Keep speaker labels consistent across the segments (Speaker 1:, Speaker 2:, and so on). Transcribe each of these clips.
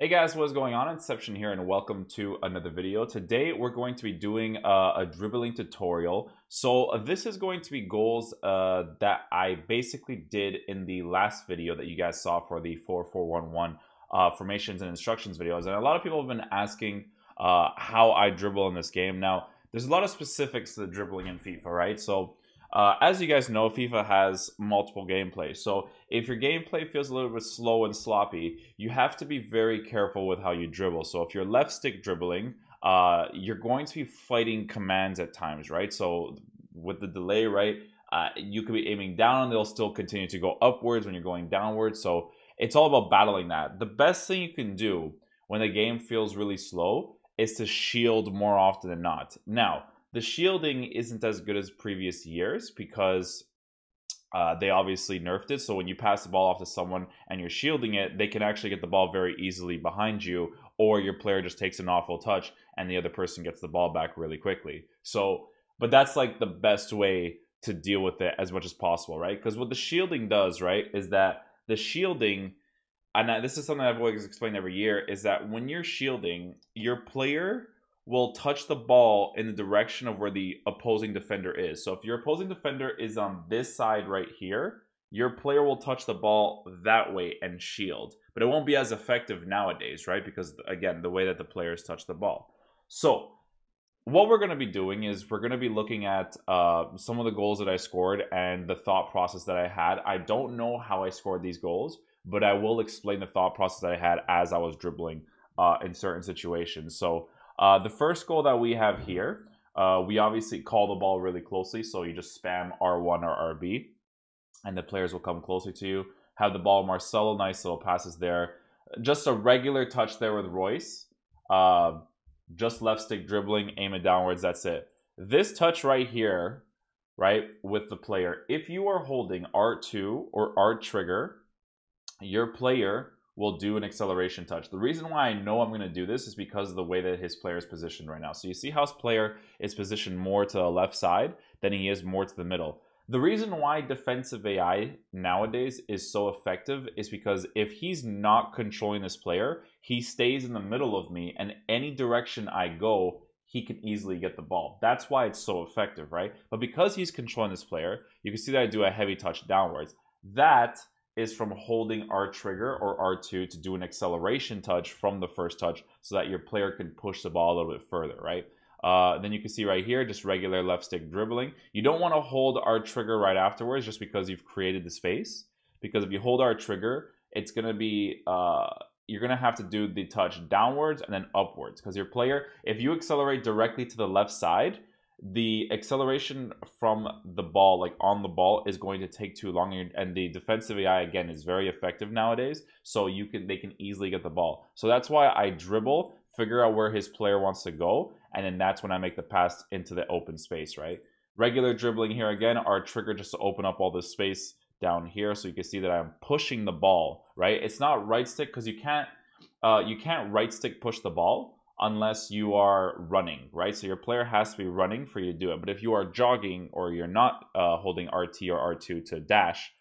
Speaker 1: Hey guys, what's going on? Inception here and welcome to another video. Today we're going to be doing a dribbling tutorial. So this is going to be goals that I basically did in the last video that you guys saw for the 4-4-1-1 formations and instructions videos. And a lot of people have been asking how I dribble in this game. Now, there's a lot of specifics to the dribbling in FIFA, right? So as you guys know, FIFA has multiple gameplays. So if your gameplay feels a little bit slow and sloppy, you have to be very careful with how you dribble. So if you're left stick dribbling, you're going to be fighting commands at times, right? So with the delay, right, you could be aiming down and they'll still continue to go upwards when you're going downwards. So it's all about battling that. The best thing you can do when the game feels really slow is to shield more often than not. Now, the shielding isn't as good as previous years because they obviously nerfed it. So when you pass the ball off to someone and you're shielding it, they can actually get the ball very easily behind you, or your player just takes an awful touch and the other person gets the ball back really quickly. So, but that's like the best way to deal with it as much as possible, right? Because what the shielding does, right, is that the shielding, and this is something I've always explained every year, is that when you're shielding, your player will touch the ball in the direction of where the opposing defender is. So if your opposing defender is on this side right here, your player will touch the ball that way and shield. But it won't be as effective nowadays, right? Because, again, the way that the players touch the ball. So what we're going to be doing is we're going to be looking at some of the goals that I scored and the thought process that I had. I don't know how I scored these goals, but I will explain the thought process that I had as I was dribbling in certain situations. So the first goal that we have here, we obviously call the ball really closely, so you just spam R1 or RB, and the players will come closer to you. Have the ball, Marcelo, nice little passes there. Just a regular touch there with Royce. Just left stick dribbling, aim it downwards, that's it. This touch right here, right, with the player, if you are holding R2 or R trigger, your player will do an acceleration touch. The reason why I know I'm going to do this is because of the way that his player is positioned right now. So you see how his player is positioned more to the left side than he is more to the middle. The reason why defensive AI nowadays is so effective is because if he's not controlling this player, he stays in the middle of me, and any direction I go, he can easily get the ball. That's why it's so effective, right? But because he's controlling this player, you can see that I do a heavy touch downwards. That is from holding R trigger or R2 to do an acceleration touch from the first touch so that your player can push the ball a little bit further, right? Then you can see right here, just regular left stick dribbling. You don't want to hold R trigger right afterwards just because you've created the space. Because if you hold R trigger, it's going to be, you're going to have to do the touch downwards and then upwards. Because your player, if you accelerate directly to the left side, the acceleration from the ball, like on the ball, is going to take too long, and the defensive AI again is very effective nowadays, so they can easily get the ball. So that's why I dribble, figure out where his player wants to go, and then that's when I make the pass into the open space, right? Regular dribbling here again, our trigger just to open up all this space down here, so you can see that I'm pushing the ball, right? It's not right stick because you can't right stick push the ball unless you are running, right? So your player has to be running for you to do it. But if you are jogging or you're not holding RT or R2 to dash,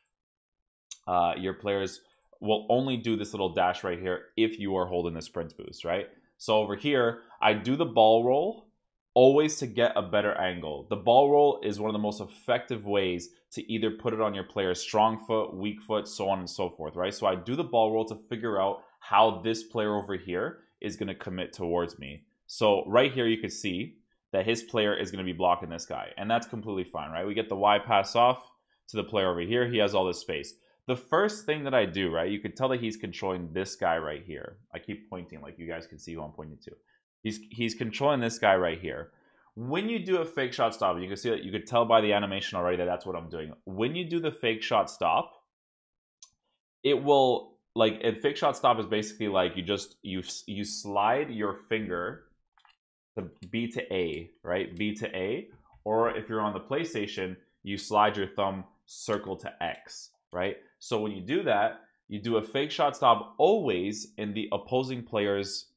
Speaker 1: your players will only do this little dash right here if you are holding the sprint boost, right? So over here, I do the ball roll always to get a better angle. The ball roll is one of the most effective ways to either put it on your player's strong foot, weak foot, so on and so forth, right? So I do the ball roll to figure out how this player over here is going to commit towards me. So right here you can see that his player is going to be blocking this guy, and that's completely fine, right? We get the Y pass off to the player over here. He has all this space. The first thing that I do, right, you can tell that he's controlling this guy right here. I keep pointing like you guys can see who I'm pointing to. He's controlling this guy right here. When you do a fake shot stop, you can see that you could tell by the animation already that that's what I'm doing. When you do the fake shot stop, it will, like, a fake shot stop is basically like you slide your finger to B to A, right? B to A, or if you're on the PlayStation, you slide your thumb circle to X, right? So when you do that, you do a fake shot stop always in the opposing player's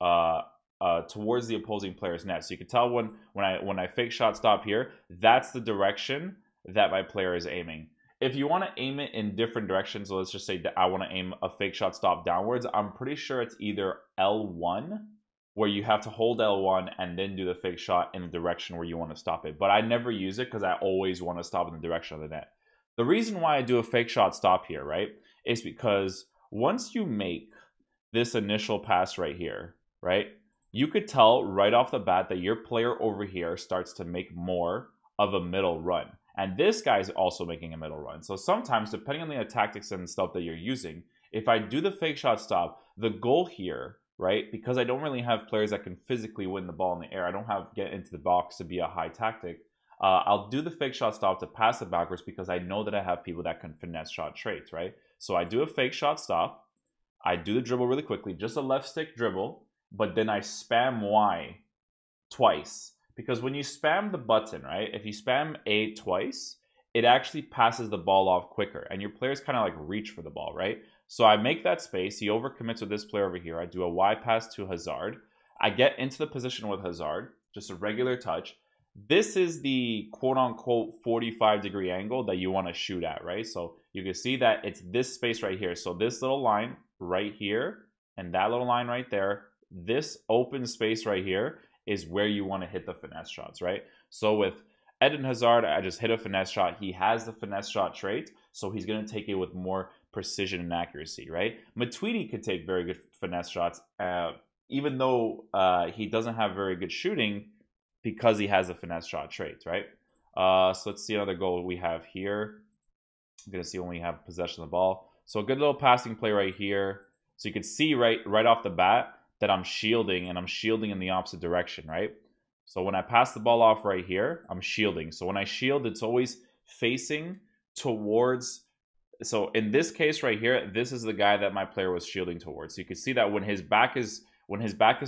Speaker 1: towards the opposing player's net. So you can tell when I fake shot stop here, that's the direction that my player is aiming. if you want to aim it in different directions, so let's just say that I want to aim a fake shot stop downwards, I'm pretty sure it's either L1, where you have to hold L1 and then do the fake shot in the direction where you want to stop it. But I never use it because I always want to stop in the direction of the net. The reason why I do a fake shot stop here, right, is because once you make this initial pass right here, right, you could tell right off the bat that your player over here starts to make more of a middle run. And this guy is also making a middle run. So sometimes, depending on the tactics and stuff that you're using, if I do the fake shot stop, the goal here, right, because I don't really have players that can physically win the ball in the air, I don't have get into the box to be a high tactic, I'll do the fake shot stop to pass it backwards because I know that I have people that can finesse shot traits, right? So I do a fake shot stop, I do the dribble really quickly, just a left stick dribble, but then I spam Y twice. Because when you spam the button, right, if you spam A twice, it actually passes the ball off quicker. And your players kind of like reach for the ball, right? So I make that space. He overcommits with this player over here. I do a Y pass to Hazard. I get into the position with Hazard, just a regular touch. This is the quote-unquote 45-degree angle that you want to shoot at, right? So you can see that it's this space right here. So this little line right here and that little line right there, this open space right here is where you want to hit the finesse shots, right? So with Eden Hazard, I just hit a finesse shot. He has the finesse shot trait, so he's going to take it with more precision and accuracy, right? Matuidi could take very good finesse shots, even though he doesn't have very good shooting because he has the finesse shot trait, right? So let's see another goal we have here. I'm going to see when we have possession of the ball. So a good little passing play right here. So you can see right off the bat that I'm shielding, and I'm shielding in the opposite direction, right? So when I pass the ball off right here, I'm shielding. So when I shield, it's always facing towards. So in this case right here, this is the guy that my player was shielding towards. So you can see that when his back is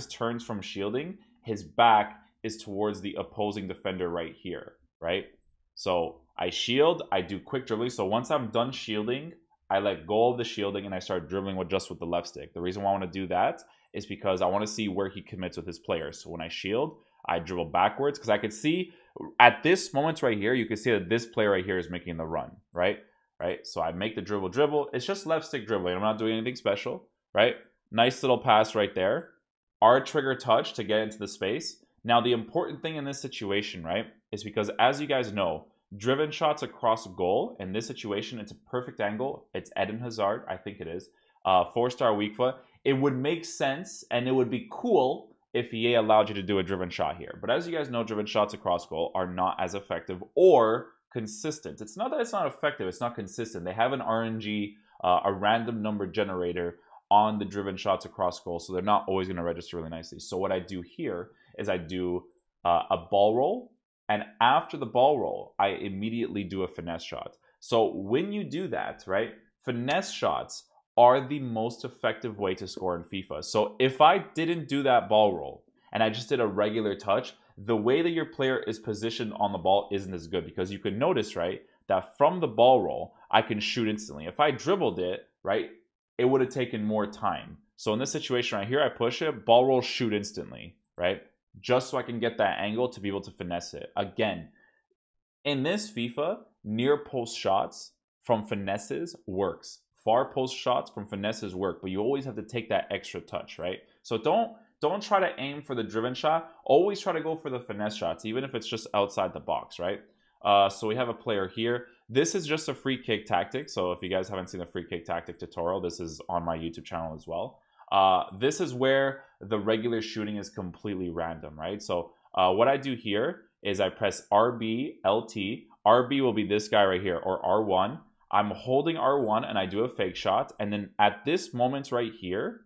Speaker 1: turned from shielding, his back is towards the opposing defender right here, right? So I shield, I do quick dribbling. So once I'm done shielding, I let go of the shielding and I start dribbling with the left stick. The reason why I want to do that is because I want to see where he commits with his players. So when I shield, I dribble backwards because I could see at this moment right here, you can see that this player right here is making the run, right? So I make the dribble. It's just left stick dribbling. I'm not doing anything special, right? Nice little pass right there. R trigger touch to get into the space. Now, the important thing in this situation, right, is because as you guys know, driven shots across goal, in this situation, it's a perfect angle. It's Eden Hazard, I think it is. 4-star weak foot. It would make sense and it would be cool if EA allowed you to do a driven shot here. But as you guys know, driven shots across goal are not as effective or consistent. It's not that it's not effective, it's not consistent. They have an RNG, a random number generator on the driven shots across goal, so they're not always going to register really nicely. So what I do here is I do a ball roll, and after the ball roll, I immediately do a finesse shot. So when you do that, right, finesse shots are the most effective way to score in FIFA. So if I didn't do that ball roll and I just did a regular touch, the way that your player is positioned on the ball isn't as good, because you can notice, right, that from the ball roll, I can shoot instantly. If I dribbled it, right, it would have taken more time. So in this situation right here, I push it, ball roll, shoot instantly, right? Just so I can get that angle to be able to finesse it. Again, in this FIFA, near post shots from finesses works. Far post shots from finesses work, but you always have to take that extra touch, right? So don't try to aim for the driven shot. Always try to go for the finesse shots, even if it's just outside the box, right? So we have a player here. This is just a free kick tactic. So if you guys haven't seen the free kick tactic tutorial, this is on my YouTube channel as well. This is where the regular shooting is completely random, right? So what I do here is I press RB, LT. RB will be this guy right here, or R1. I'm holding R1 and I do a fake shot. And then at this moment right here,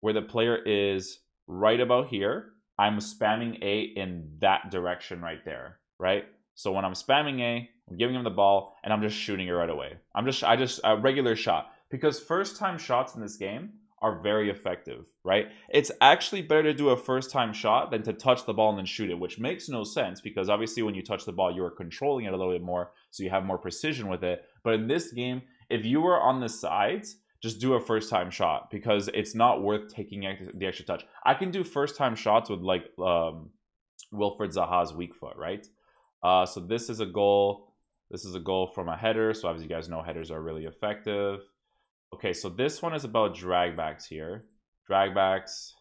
Speaker 1: where the player is right about here, I'm spamming A in that direction right there, right? So when I'm spamming A, I'm giving him the ball and I'm just shooting it right away. I just a regular shot, because first time shots in this game are very effective, right? It's actually better to do a first time shot than to touch the ball and then shoot it, which makes no sense, because obviously when you touch the ball, you are controlling it a little bit more, so you have more precision with it. But in this game, if you were on the sides, just do a first time shot, because it's not worth taking the extra touch. I can do first time shots with like Wilfred Zaha's weak foot, right? So this is a goal. This is a goal from a header, so obviously you guys know headers are really effective. Okay, so this one is about drag backs here. Drag backs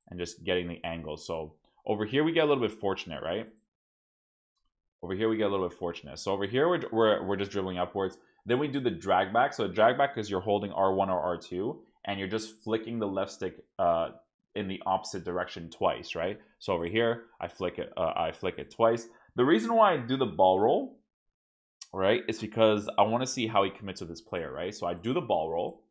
Speaker 1: and just getting the angle. So over here we get a little bit fortunate, right? Over here we get a little bit fortunate. So over here we're just dribbling upwards. Then we do the drag back. So a drag back is you're holding R1 or R2 and you're just flicking the left stick in the opposite direction twice, right? So over here I flick it twice. The reason why I do the ball roll, right, is because I want to see how he commits with this player, right? So I do the ball roll.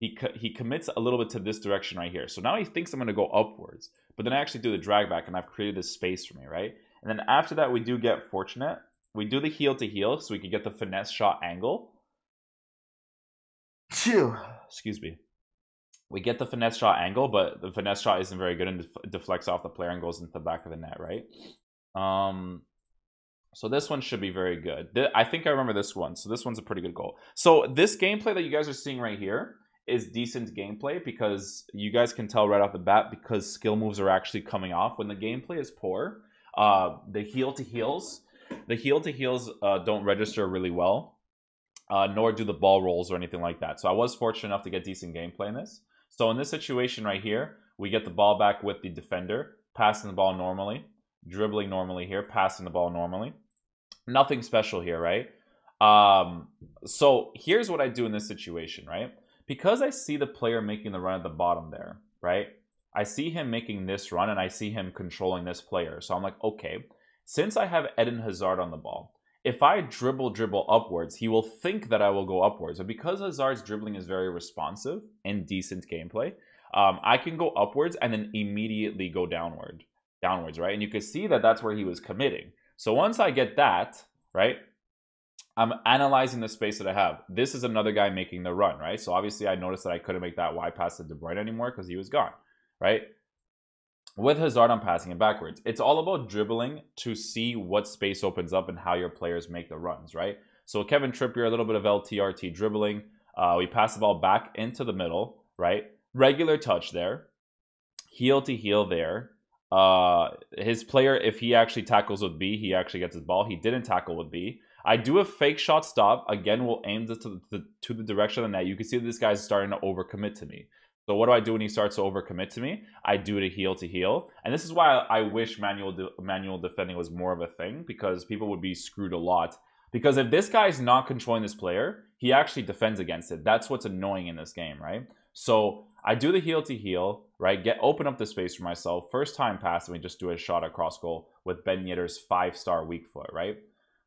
Speaker 1: He commits a little bit to this direction right here. So now he thinks I'm going to go upwards. But then I actually do the drag back and I've created this space for me, right? And then after that, we do get fortunate. We do the heel to heel so we can get the finesse shot angle. Phew. Excuse me. We get the finesse shot angle, but the finesse shot isn't very good and deflects off the player and goes into the back of the net, right? So this one should be very good. I think I remember this one. So this one's a pretty good goal. So this gameplay that you guys are seeing right here is decent gameplay because you guys can tell right off the bat because skill moves are actually coming off. When the gameplay is poor, the heel to heels don't register really well, nor do the ball rolls or anything like that. So I was fortunate enough to get decent gameplay in this. So in this situation right here, we get the ball back with the defender, passing the ball normally, dribbling normally here, passing the ball normally. Nothing special here, right? So here's what I do in this situation, right? Because I see the player making the run at the bottom there, right? I see him making this run and I see him controlling this player. So I'm like, okay, since I have Eden Hazard on the ball, if I dribble upwards, he will think that I will go upwards. But because Hazard's dribbling is very responsive and decent gameplay, I can go upwards and then immediately go downwards, right? And you can see that that's where he was committing. So once I get that, right, I'm analyzing the space that I have. This is another guy making the run, right? So obviously I noticed that I couldn't make that wide pass to De Bruyne anymore because he was gone, right? With Hazard, I'm passing it backwards. It's all about dribbling to see what space opens up and how your players make the runs, right? So Kevin Trippier, a little bit of LTRT dribbling. We pass the ball back into the middle, right? Regular touch there. Heel to heel there. His player, if he actually tackles with B, he actually gets his ball. He didn't tackle with B. I do a fake shot stop. Again, we'll aim to the direction of the net. You can see that this guy's starting to overcommit to me. So what do I do when he starts to overcommit to me? I do it heel to heel. And this is why I wish manual defending was more of a thing, because people would be screwed a lot. Because if this guy's not controlling this player, he actually defends against it. That's what's annoying in this game, right? So I do the heel to heel, right? Open up the space for myself. First time pass, and we just do a shot across goal with Ben Yedder's 5-star weak foot, right?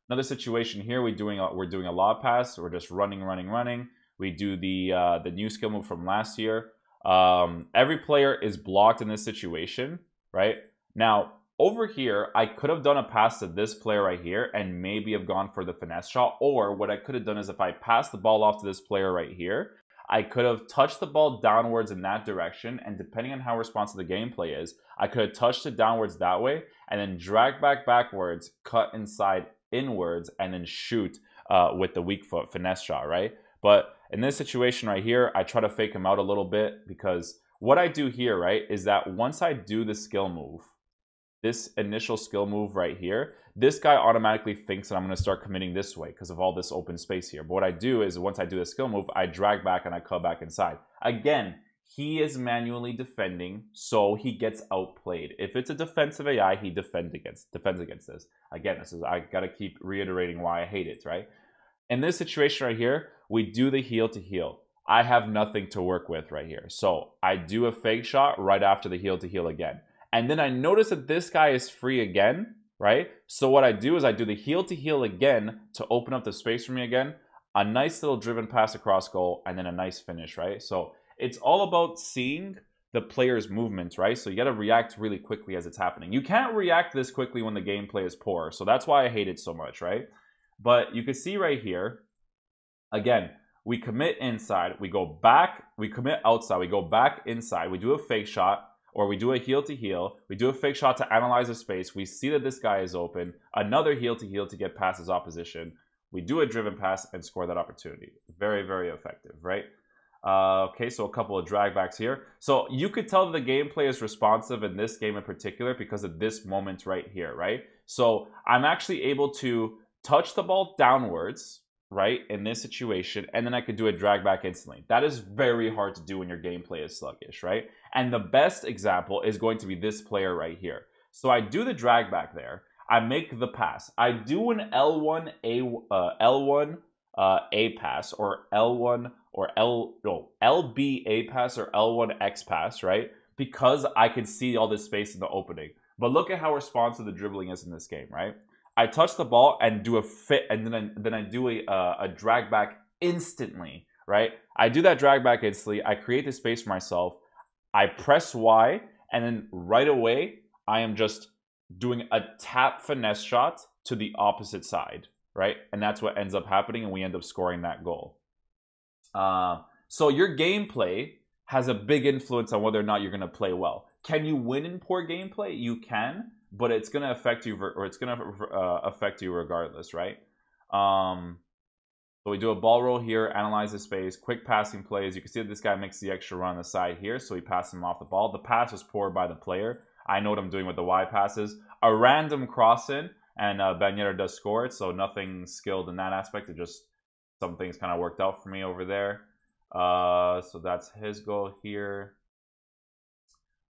Speaker 1: Another situation here, we're doing a lob pass. We're just running. We do the new skill move from last year. Every player is blocked in this situation, right? Now, over here, I could have done a pass to this player right here and maybe have gone for the finesse shot. Or what I could have done is if I passed the ball off to this player right here, I could have touched the ball downwards in that direction. And depending on how responsive the gameplay is, I could have touched it downwards that way and then drag backwards, cut inside inwards, and then shoot with the weak foot finesse shot, right? But in this situation right here, I try to fake him out a little bit because what I do here, right, is that once I do the skill move, this initial skill move right here, this guy automatically thinks that I'm going to start committing this way because of all this open space here. But what I do is once I do the skill move, I drag back and I cut back inside. Again, he is manually defending, so he gets outplayed. If it's a defensive AI, he defends against this. Again, I got to keep reiterating why I hate it, right? In this situation right here, we do the heel to heel. I have nothing to work with right here. So I do a fake shot right after the heel to heel again. And then I notice that this guy is free again, right? So what I do is I do the heel to heel again to open up the space for me again. A nice little driven pass across goal and then a nice finish, right? So it's all about seeing the player's movements, right? So you got to react really quickly as it's happening. You can't react this quickly when the gameplay is poor. So that's why I hate it so much, right? But you can see right here, again, we commit inside, we go back, we commit outside, we go back inside, we do a fake shot, or we do a heel to heel, we do a fake shot to analyze the space, we see that this guy is open, another heel to get past his opposition, we do a driven pass and score that opportunity. Very, very effective, right? Okay, so a couple of drag backs here. So you could tell that the gameplay is responsive in this game in particular because of this moment right here, right? So I'm actually able to touch the ball downwards, right, in this situation, and then I could do a drag back instantly. That is very hard to do when your gameplay is sluggish, right? And the best example is going to be this player right here. So I do the drag back there. I make the pass. I do an L1 A pass, or L1 or LB A pass, or L1 X pass, right? Because I can see all this space in the opening. But look at how responsive the dribbling is in this game, right? I touch the ball and do a fit, and then I do a drag back instantly, right? I do that drag back instantly. I create the space for myself. I press Y, and then right away, I am just doing a tap finesse shot to the opposite side, right? And that's what ends up happening, and we end up scoring that goal. So your gameplay has a big influence on whether or not you're going to play well. Can you win in poor gameplay? You can, but it's going to affect you, or it's going to affect you regardless, right? So we do a ball roll here, analyze the space, quick passing plays. You can see that this guy makes the extra run on the side here, so he passes him off the ball. The pass was poor by the player. I know what I'm doing with the Y passes. A random cross in, and Banyera does score it, so nothing skilled in that aspect. It just, some things kind of worked out for me over there. So that's his goal here.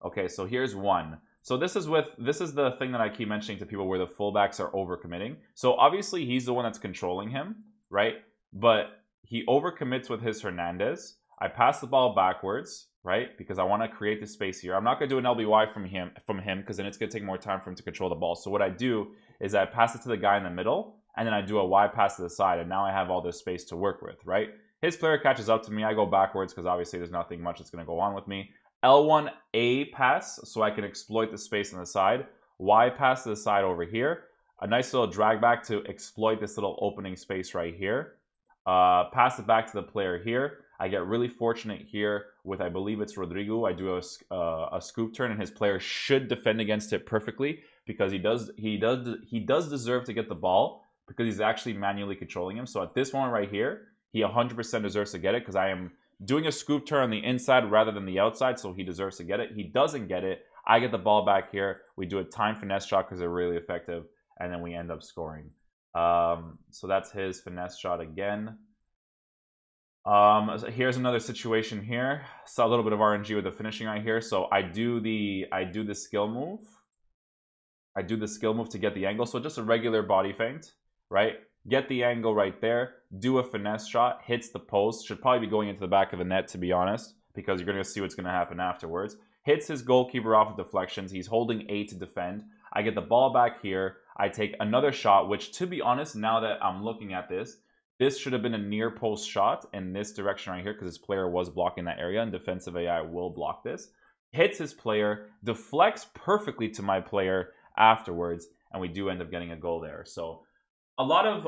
Speaker 1: Okay, so here's one. So this is the thing that I keep mentioning to people, where the fullbacks are overcommitting. So obviously he's the one that's controlling him, right? But he overcommits with his Hernandez. I pass the ball backwards, right? Because I want to create the space here. I'm not going to do an LBY from him because then it's going to take more time for him to control the ball. So what I do is I pass it to the guy in the middle, and then I do a Y pass to the side, and now I have all this space to work with, right? His player catches up to me. I go backwards because obviously there's nothing much that's going to go on with me. L1 A pass, so I can exploit the space on the side. Y pass to the side over here. A nice little drag back to exploit this little opening space right here. Pass it back to the player here. I get really fortunate here with, I believe it's Rodrigo. I do a scoop turn, and his player should defend against it perfectly, because he does deserve to get the ball, because he's actually manually controlling him. So at this moment right here, he 100% deserves to get it, because I am doing a scoop turn on the inside rather than the outside, so he deserves to get it. He doesn't get it. I get the ball back here. We do a time finesse shot because they're really effective, and then we end up scoring. So that's his finesse shot again. So here's another situation here. Saw a little bit of RNG with the finishing right here. So I do the skill move. I do the skill move to get the angle. So just a regular body feint, right? Get the angle right there. Do a finesse shot. Hits the post. Should probably be going into the back of the net, to be honest, because you're going to see what's going to happen afterwards. Hits his goalkeeper off of deflections. He's holding A to defend. I get the ball back here. I take another shot, which, to be honest, now that I'm looking at this should have been a near post shot in this direction right here, because his player was blocking that area, and defensive AI will block this. Hits his player, deflects perfectly to my player afterwards, and we do end up getting a goal there. So a lot of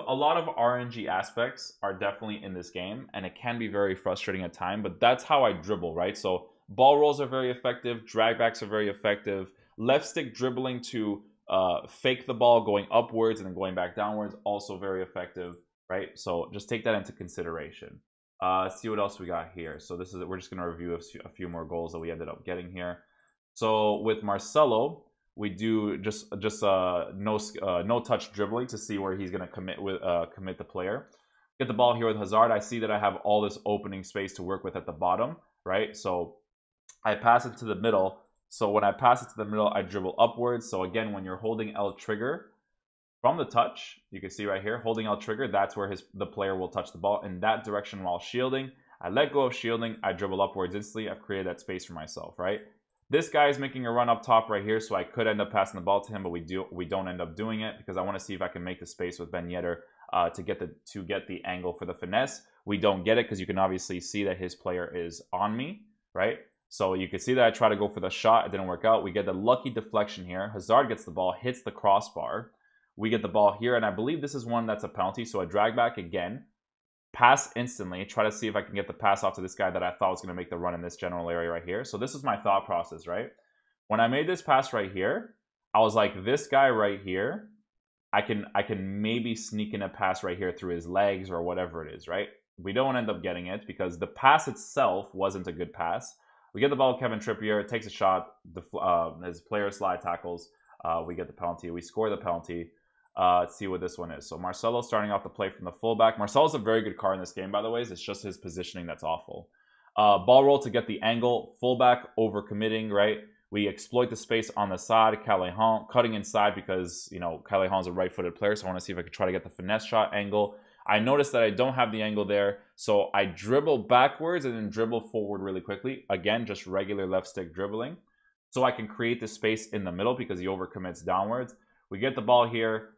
Speaker 1: RNG aspects are definitely in this game, and it can be very frustrating at times, but that's how I dribble, right? So ball rolls are very effective, drag backs are very effective, left stick dribbling to fake the ball going upwards and then going back downwards, also very effective. Right, so just take that into consideration. Let's see what else we got here. So this is, we're just going to review a few more goals that we ended up getting here. So with Marcelo, we do just no touch dribbling to see where he's going to commit the player. Get the ball here with Hazard. I see that I have all this opening space to work with at the bottom, right? So I pass it to the middle. So when I pass it to the middle, I dribble upwards. So again, when you're holding L trigger from the touch, you can see right here, holding L trigger, that's where the player will touch the ball in that direction while shielding. I let go of shielding, I dribble upwards instantly. I've created that space for myself, right? This guy is making a run up top right here, so I could end up passing the ball to him, but we don't end up doing it because I want to see if I can make the space with Ben Yedder to get the angle for the finesse. We don't get it because you can obviously see that his player is on me, right? So you can see that I try to go for the shot, it didn't work out. We get the lucky deflection here. Hazard gets the ball, hits the crossbar. We get the ball here, and I believe this is one that's a penalty, so I drag back again, pass instantly, try to see if I can get the pass off to this guy that I thought was going to make the run in this general area right here. So this is my thought process, right? When I made this pass right here, I was like, this guy right here, I can maybe sneak in a pass right here through his legs or whatever it is, right? We don't end up getting it because the pass itself wasn't a good pass. We get the ball, Kevin Trippier takes a shot, his player slide tackles, we get the penalty, we score the penalty. Let's see what this one is. So Marcelo starting off the play from the fullback. Marcelo's a very good card in this game, by the way. It's just his positioning that's awful. Ball roll to get the angle. Fullback overcommitting, right? We exploit the space on the side. Callahan cutting inside because, you know, Callahan's a right-footed player, so I want to see if I can try to get the finesse shot angle. I noticed that I don't have the angle there, so I dribble backwards and then dribble forward really quickly. Again, just regular left stick dribbling. So I can create the space in the middle because he overcommits downwards. We get the ball here.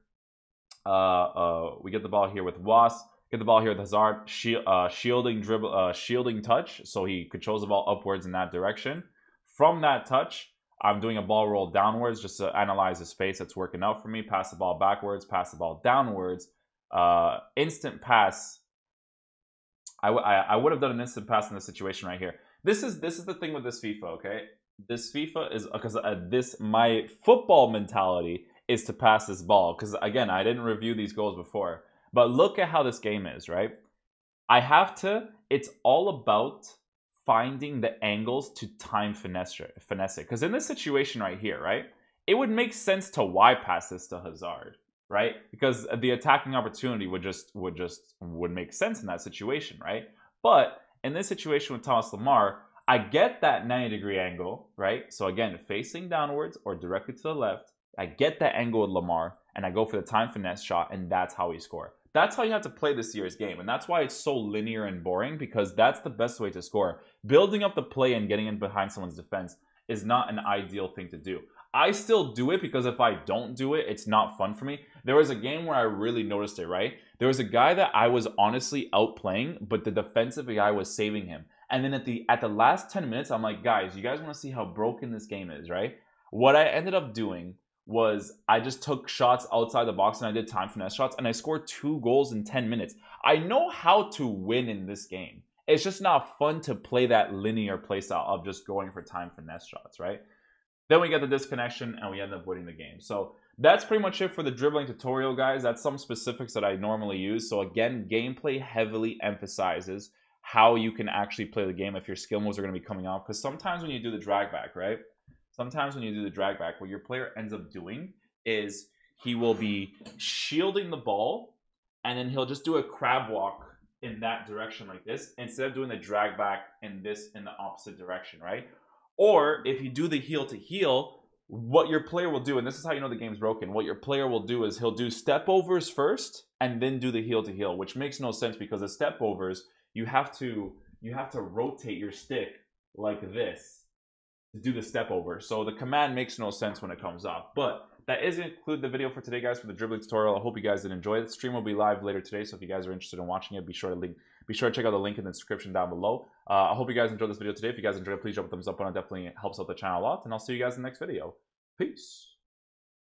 Speaker 1: We get the ball here with Was. Get the ball here with Hazard. Shielding touch, so he controls the ball upwards in that direction. From that touch, I'm doing a ball roll downwards just to analyze the space that's working out for me. Pass the ball backwards, pass the ball downwards. Instant pass. I would have done an instant pass in this situation right here. This is the thing with this FIFA, okay? This FIFA is because my football mentality is to pass this ball because again I didn't review these goals before, but look at how this game is, right? It's all about finding the angles to time finesse it, because in this situation right here, right, it would make sense to Y pass this to Hazard, right? Because the attacking opportunity would make sense in that situation, right? But in this situation with Thomas Lemar, I get that 90-degree angle, right? So again, facing downwards or directly to the left, I get that angle with Lemar, and I go for the time finesse shot, and that's how we score. That's how you have to play this year's game, and that's why it's so linear and boring, because that's the best way to score. Building up the play and getting in behind someone's defense is not an ideal thing to do. I still do it because if I don't do it, it's not fun for me. There was a game where I really noticed it, right? There was a guy that I was honestly outplaying, but the defensive guy was saving him. And then at the last 10 minutes, I'm like, guys, you guys want to see how broken this game is, right? What I ended up doing was I just took shots outside the box and I did time finesse shots and I scored 2 goals in 10 minutes. I know how to win in this game. It's just not fun to play that linear playstyle of just going for time finesse shots, right? Then we get the disconnection and we end up winning the game. So that's pretty much it for the dribbling tutorial, guys. That's some specifics that I normally use. So again, gameplay heavily emphasizes how you can actually play the game if your skill moves are going to be coming out. Because sometimes when you do the drag back, right? Sometimes when you do the drag back, what your player ends up doing is he will be shielding the ball and then he'll just do a crab walk in that direction like this instead of doing the drag back in the opposite direction, right? Or if you do the heel to heel, what your player will do, and this is how you know the game's broken, what your player will do is he'll do step overs first and then do the heel to heel, which makes no sense because the step overs, you have to rotate your stick like this to do the step over. So the command makes no sense when it comes up. But that is going to conclude the video for today, guys, for the dribbling tutorial. I hope you guys did enjoy it. The stream will be live later today, so if you guys are interested in watching it, be sure to check out the link in the description down below. I hope you guys enjoyed this video today. If you guys enjoyed it, please drop a thumbs up on it. It definitely helps out the channel a lot. And I'll see you guys in the next video. Peace.